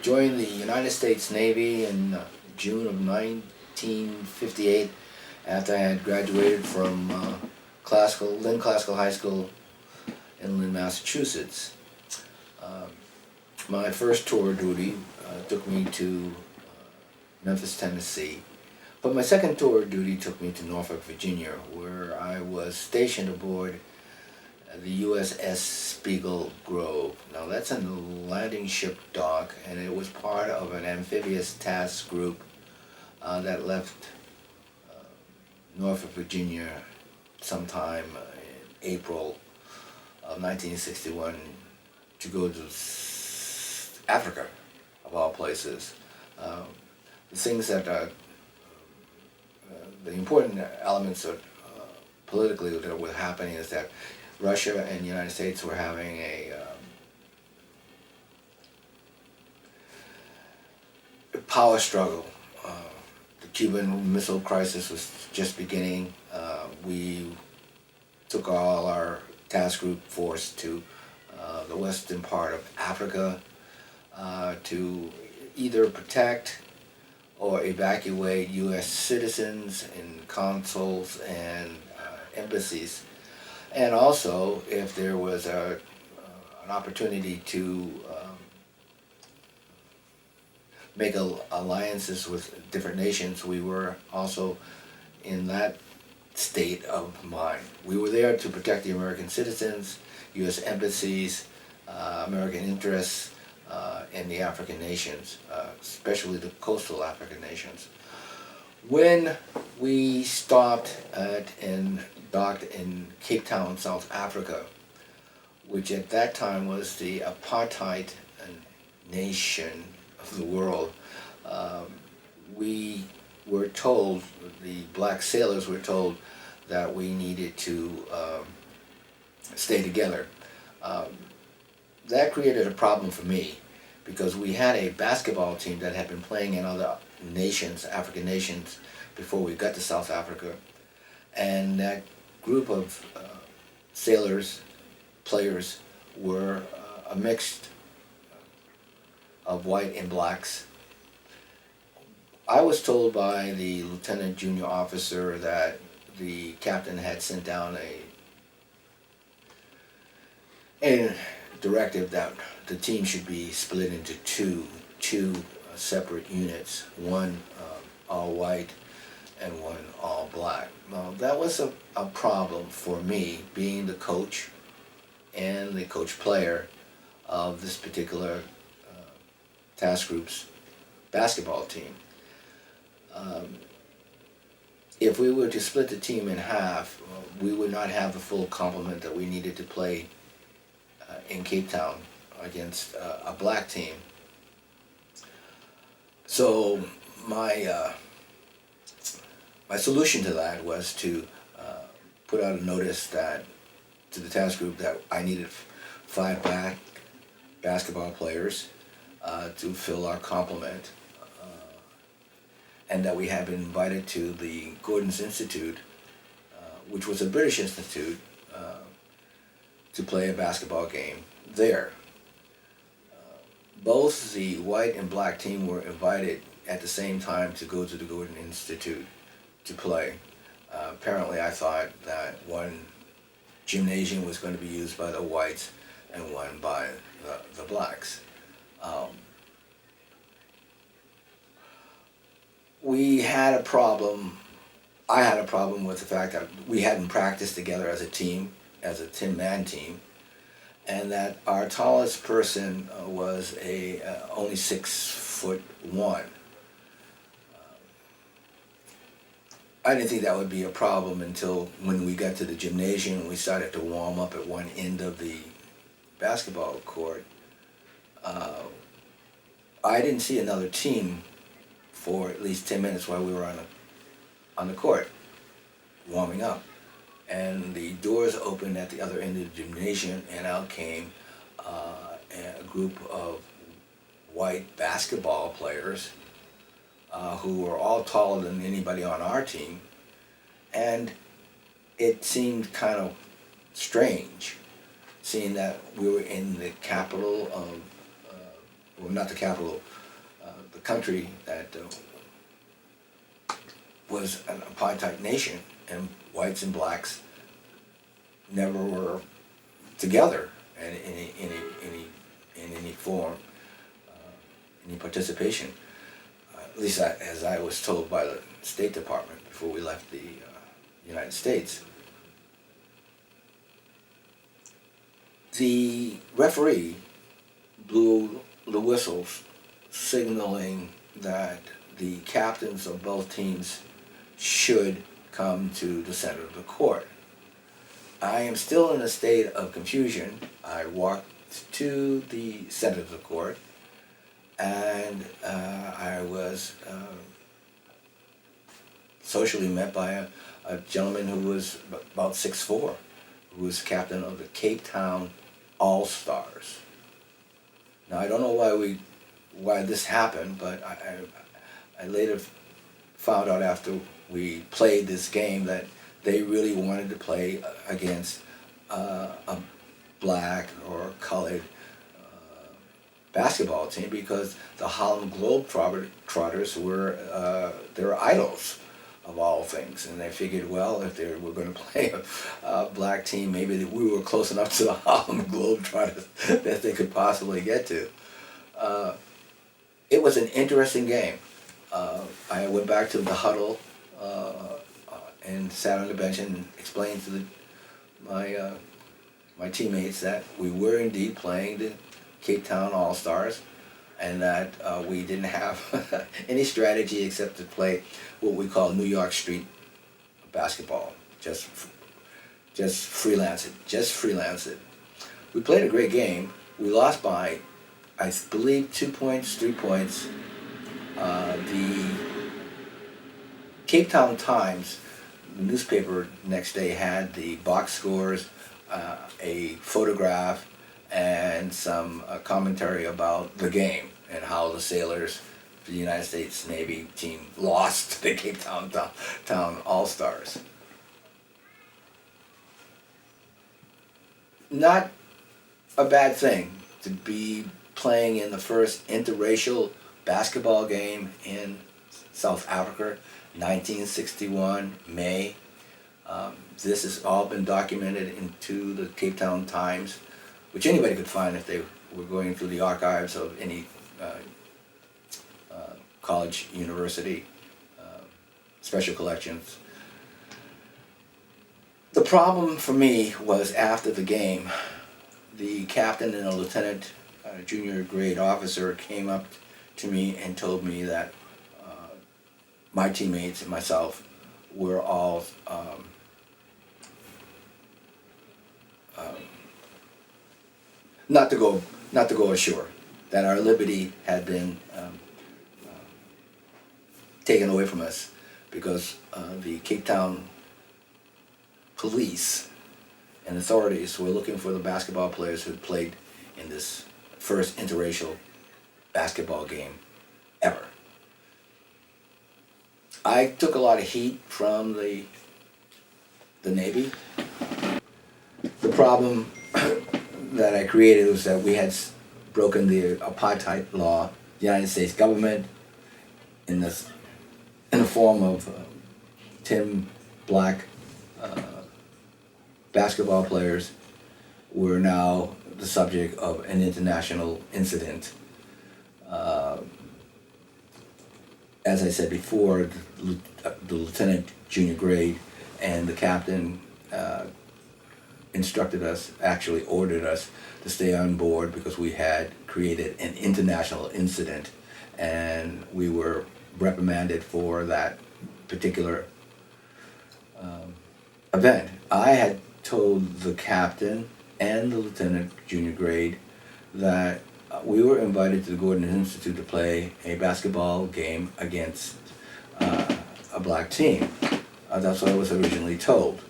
joined the United States Navy in June of 1958 after I had graduated from Lynn Classical High School in Lynn, Massachusetts. Um, my first tour duty took me to Memphis, Tennessee, but my second tour duty took me to Norfolk, Virginia, where I was stationed aboard the USS Spiegel Grove. Now that's a landing ship dock, and it was part of an amphibious task group that left Norfolk, Virginia sometime in April of 1961 to go to Africa, of all places. The things that the important elements of politically that were happening is that Russia and the United States were having a power struggle. The Cuban Missile Crisis was just beginning. We took all our task group force to the western part of Africa to either protect or evacuate U.S. citizens in consuls and embassies, and also if there was an opportunity to make alliances with different nations, we were also in that state of mind. We were there to protect the American citizens, U.S. embassies, American interests in the African nations, especially the coastal African nations. When we stopped and docked in Cape Town, South Africa, which at that time was the apartheid nation of the world, we were told, the black sailors were told, that we needed to stay together. That created a problem for me because we had a basketball team that had been playing in other nations, African nations, before we got to South Africa. And that group of sailors, players, were a mix of white and blacks. I was told by the lieutenant junior officer that the captain had sent down a directive that the team should be split into two separate units, one all white and one all black. Now that was a problem for me, being the coach and the coach player of this particular task group's basketball team. If we were to split the team in half, we would not have the full complement that we needed to play in Cape Town against a black team. So my solution to that was to put out a notice that to the task group that I needed 5 black basketball players to fill our complement, and that we had been invited to the Gordon's Institute, which was a British institute, to play a basketball game there. Both the white and black team were invited at the same time to go to the Gordon Institute to play. Apparently I thought that one gymnasium was going to be used by the whites and one by the blacks. We had a problem, I had a problem with the fact that we hadn't practiced together as a team, as a 10-man team, and that our tallest person was only 6'1". I didn't think that would be a problem until when we got to the gymnasium and we started to warm up at one end of the basketball court. I didn't see another team for at least 10 minutes while we were on the court, warming up. And the doors opened at the other end of the gymnasium, and out came a group of white basketball players who were all taller than anybody on our team. And it seemed kind of strange, seeing that we were in the capital of well, not the capital, the country that was an apartheid nation, and whites and blacks never were together in any form, any participation. At least as I was told by the State Department before we left the United States. The referee blew the whistles, signaling that the captains of both teams should come to the center of the court. I am still in a state of confusion. I walked to the center of the court, and I was socially met by a gentleman who was about 6'4", who was captain of the Cape Town All-Stars. Now, I don't know why this happened, but I later found out after we played this game that they really wanted to play against a black or colored basketball team, because the Harlem Globetrotters were their idols of all things, and they figured, well, if they were going to play a black team, maybe we were close enough to the Harlem Globetrotters that they could possibly get to. It was an interesting game. I went back to the huddle and sat on the bench and explained to my teammates that we were indeed playing the Cape Town All-Stars, and that we didn't have any strategy except to play what we call New York Street basketball. Just freelance it. We played a great game. We lost by, I believe, 2 points, 3 points. The Cape Town Times, the newspaper, next day had the box scores, a photograph, and some commentary about the game and how the sailors, the United States Navy team, lost to the Cape Town All-Stars. Not a bad thing to be playing in the first interracial basketball game in South Africa, 1961, May. This has all been documented into the Cape Town Times, which anybody could find if they were going through the archives of any college, university, special collections. The problem for me was after the game, the captain and a lieutenant junior grade officer came up to me and told me that my teammates and myself were all not to go ashore, that our liberty had been taken away from us because the Cape Town police and authorities were looking for the basketball players who played in this first interracial basketball game ever. I took a lot of heat from the Navy. The problem that I created was that we had broken the apartheid law. The United States government, in the form of 10 black basketball players, were now the subject of an international incident. As I said before, the lieutenant junior grade and the captain instructed us, actually ordered us to stay on board because we had created an international incident, and we were reprimanded for that particular event. I had told the captain and the lieutenant junior grade that we were invited to the Gordon Institute to play a basketball game against a black team. That's what I was originally told.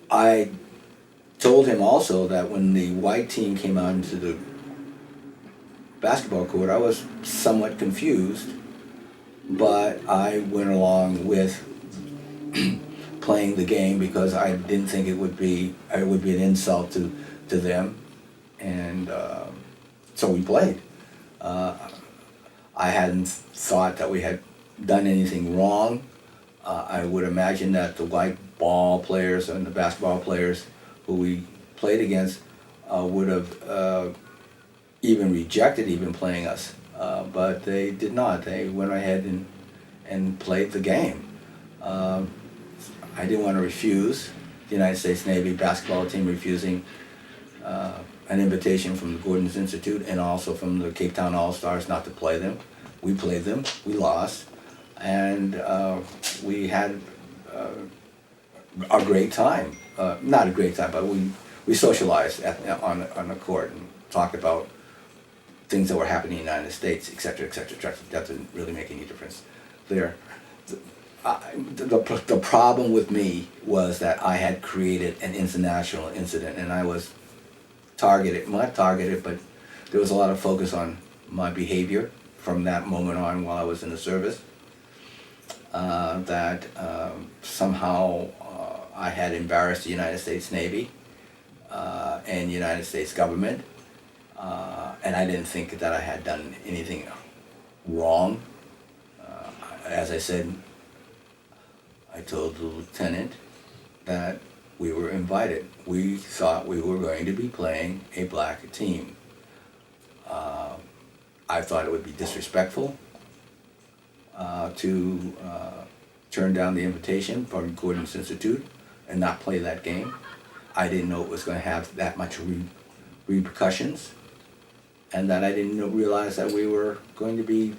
I told him also that when the white team came out into the basketball court, I was somewhat confused, but I went along with playing the game because I didn't think it would be an insult to them, and so we played. I hadn't thought that we had done anything wrong. I would imagine that the white ball players and the basketball players who we played against would have even rejected even playing us, but they did not. They went ahead and played the game. I didn't want to refuse the United States Navy basketball team refusing an invitation from the Gordon's Institute and also from the Cape Town All-Stars not to play them. We played them, we lost, and we had a great time. Not a great time, but we socialized on the court and talked about things that were happening in the United States, et cetera, et cetera, et cetera. That didn't really make any difference there. The problem with me was that I had created an international incident, and I was targeted, not targeted, but there was a lot of focus on my behavior from that moment on while I was in the service, that somehow I had embarrassed the United States Navy and United States government, and I didn't think that I had done anything wrong. As I said, I told the lieutenant that we were invited. We thought we were going to be playing a black team. I thought it would be disrespectful to turn down the invitation from Gordon's Institute and not play that game. I didn't know it was going to have that much repercussions, and that I didn't realize that we were going to be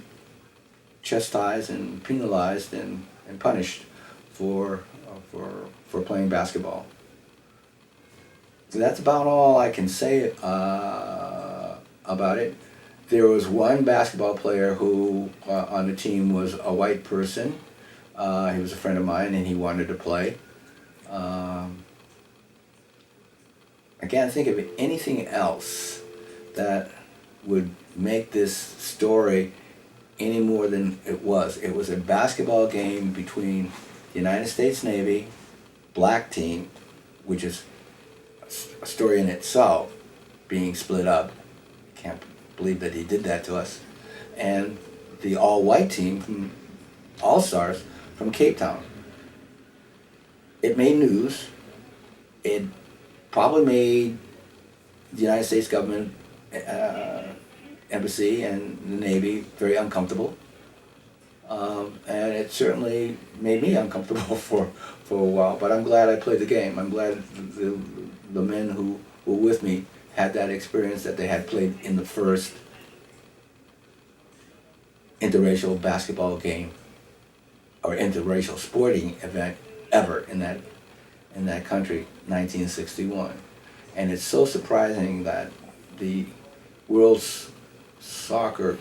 chastised and penalized and punished for playing basketball. So that's about all I can say about it. There was one basketball player who on the team was a white person. He was a friend of mine and he wanted to play. I can't think of anything else that would make this story any more than it was. It was a basketball game between the United States Navy black team, which is a story in itself, being split up. Can't believe that he did that to us. And the all-white team from All-Stars from Cape Town. It made news. It probably made the United States government, embassy and the Navy very uncomfortable. And it certainly made me uncomfortable for a while, but I'm glad I played the game. I'm glad the men who were with me had that experience, that they had played in the first interracial basketball game or interracial sporting event ever in that country, 1961. And it's so surprising that the World Soccer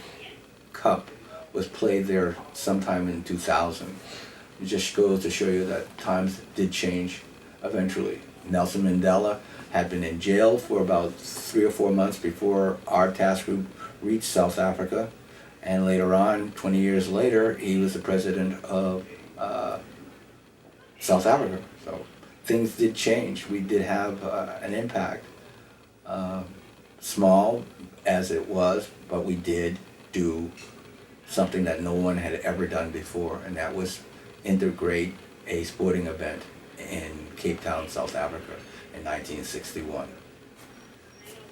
Cup was played there sometime in 2000. It just goes to show you that times did change eventually. Nelson Mandela had been in jail for about 3 or 4 months before our task group reached South Africa, and later on, 20 years later, he was the president of South Africa. So things did change. We did have an impact, small as it was, but we did do something that no one had ever done before, and that was integrate a sporting event in Cape Town, South Africa in 1961.